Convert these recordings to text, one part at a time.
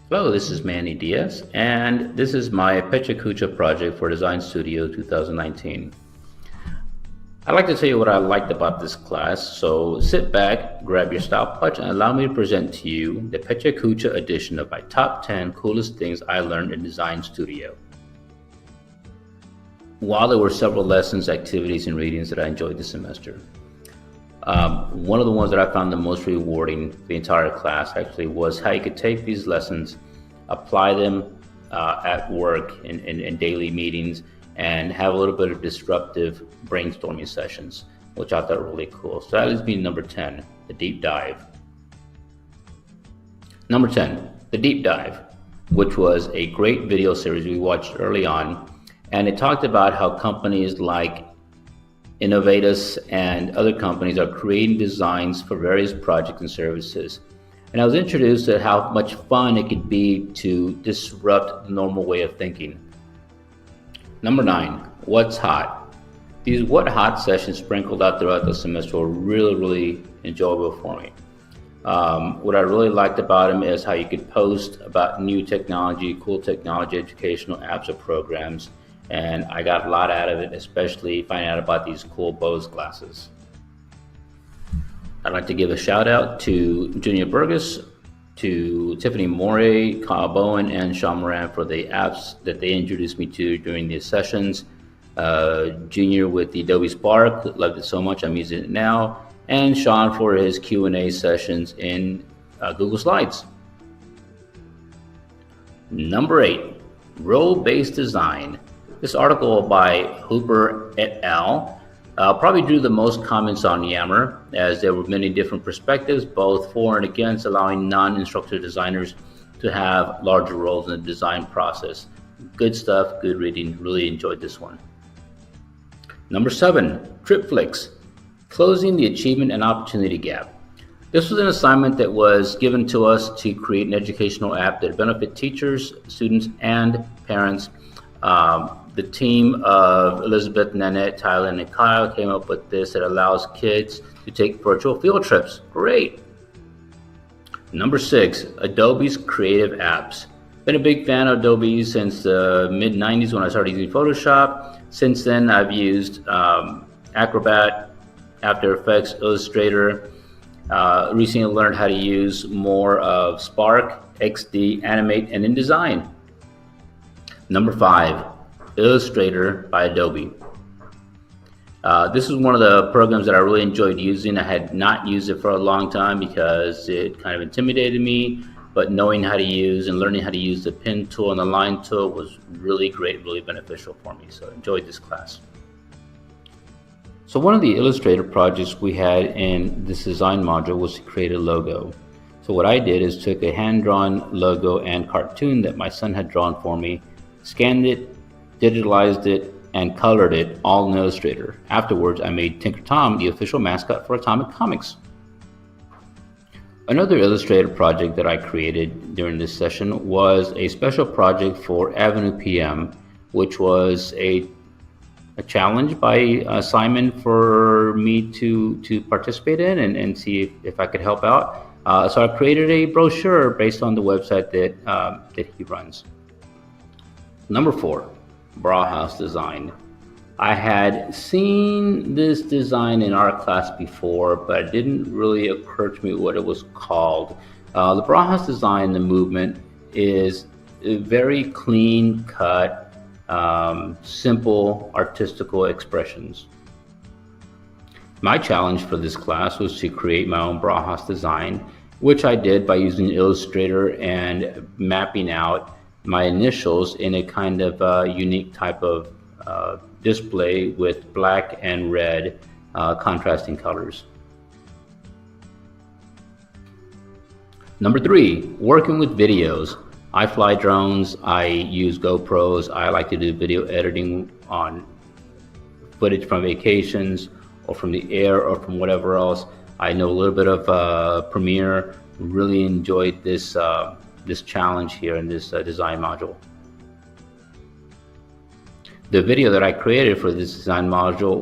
Hello, this is Manny Diaz, and this is my Pecha Kucha project for DesignStudio 2019. I'd like to tell you what I liked about this class, so sit back, grab your stopwatch, and allow me to present to you the Pecha Kucha edition of my top 10 coolest things I learned in DesignStudio. While there were several lessons, activities, and readings that I enjoyed this semester, one of the ones that I found the most rewarding the entire class actually was how you could take these lessons, apply them at work in daily meetings, and have a little bit of disruptive brainstorming sessions, which I thought were really cool. So that leads me to number 10, the deep dive. Number 10, the deep dive, which was a great video series we watched early on, and it talked about how companies like Innovatus and other companies are creating designs for various projects and services. And I was introduced to how much fun it could be to disrupt the normal way of thinking. Number 9, what's hot? These what hot sessions sprinkled out throughout the semester were really enjoyable for me. What I really liked about them is how you could post about new technology, cool technology, educational apps or programs. And I got a lot out of it, especially finding out about these cool Bose glasses. I'd like to give a shout out to Junior Burgess, to Tiffany Morey, Kyle Bowen, and Sean Moran for the apps that they introduced me to during these sessions. Junior with the Adobe Spark, loved it so much, I'm using it now. And Sean for his Q&A sessions in Google Slides. Number 8, role-based design. This article by Hooper et al. Probably drew the most comments on Yammer, as there were many different perspectives, both for and against allowing non-instructor designers to have larger roles in the design process. Good stuff, good reading, really enjoyed this one. Number 7, TripFlix, closing the achievement and opportunity gap. This was an assignment that was given to us to create an educational app that benefit teachers, students, and parents. The team of Elizabeth, Nanette, Tyler, and Kyle came up with this that allows kids to take virtual field trips. Great. Number 6, Adobe's creative apps. Been a big fan of Adobe since the mid-90s when I started using Photoshop. Since then, I've used Acrobat, After Effects, Illustrator. Recently learned how to use more of Spark, XD, Animate, and InDesign. Number 5, Illustrator by Adobe. This is one of the programs that I really enjoyed using. I had not used it for a long time because it kind of intimidated me, but knowing how to use and learning how to use the pen tool and the line tool was really great, really beneficial for me. So I enjoyed this class. So one of the Illustrator projects we had in this design module was to create a logo. So what I did is took a hand-drawn logo and cartoon that my son had drawn for me, scanned it, digitalized it, and colored it all in Illustrator. Afterwards, I made Tinker Tom the official mascot for Atomic Comics. Another Illustrator project that I created during this session was a special project for Avenue PM, which was a challenge by Simon for me to participate in and see if I could help out. So I created a brochure based on the website that he runs. Number 4, Brauhaus design. I had seen this design in our class before, but it didn't really occur to me what it was called. The Brauhaus design, the movement, is very clean cut, simple artistical expressions. My challenge for this class was to create my own Brauhaus design, which I did by using Illustrator and mapping out my initials in a kind of unique type of display with black and red contrasting colors. Number 3, working with videos. I fly drones, I use GoPros, I like to do video editing on footage from vacations or from the air or from whatever else. I know a little bit of Premiere, really enjoyed this this challenge here in this design module. The video that I created for this design module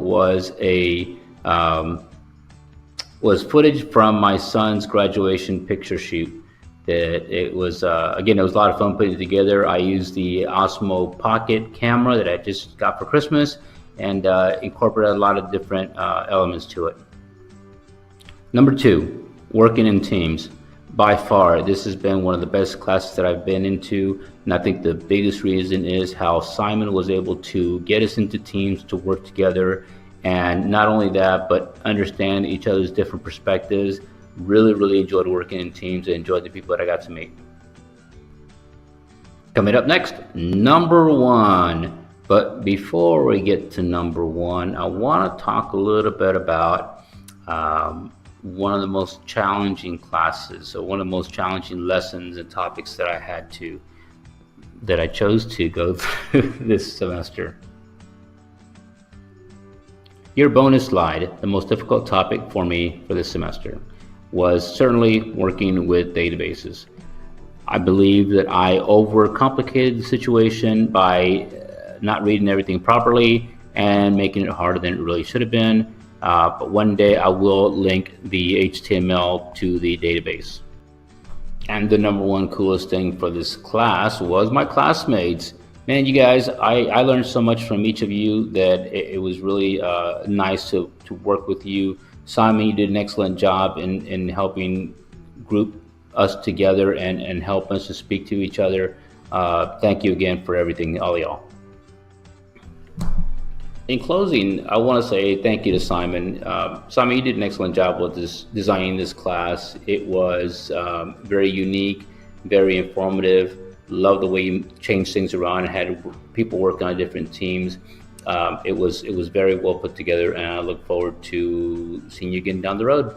was footage from my son's graduation picture shoot. that it was, again, it was a lot of fun putting it together. I used the Osmo Pocket camera that I just got for Christmas and incorporated a lot of different elements to it. Number 2, working in teams. By far, this has been one of the best classes that I've been into, and I think the biggest reason is how Simon was able to get us into teams to work together, and not only that, but understand each other's different perspectives. Really enjoyed working in teams and enjoyed the people that I got to meet. Coming up next, number 1. But before we get to number 1, I want to talk a little bit about one of the most challenging classes, so one of the most challenging lessons and topics that I chose to go through this semester. Your bonus slide, the most difficult topic for me for this semester, was certainly working with databases. I believe that I overcomplicated the situation by not reading everything properly and making it harder than it really should have been. But one day I will link the HTML to the database. And the number 1 coolest thing for this class was my classmates. Man, you guys, I learned so much from each of you that it was really nice to work with you. Simon, you did an excellent job in helping group us together and help us to speak to each other. Thank you again for everything, all y'all. In closing, I want to say thank you to Simon. Simon, you did an excellent job with designing this class. It was very unique, very informative. Love the way you changed things around and had people working on different teams. It was very well put together, and I look forward to seeing you again down the road.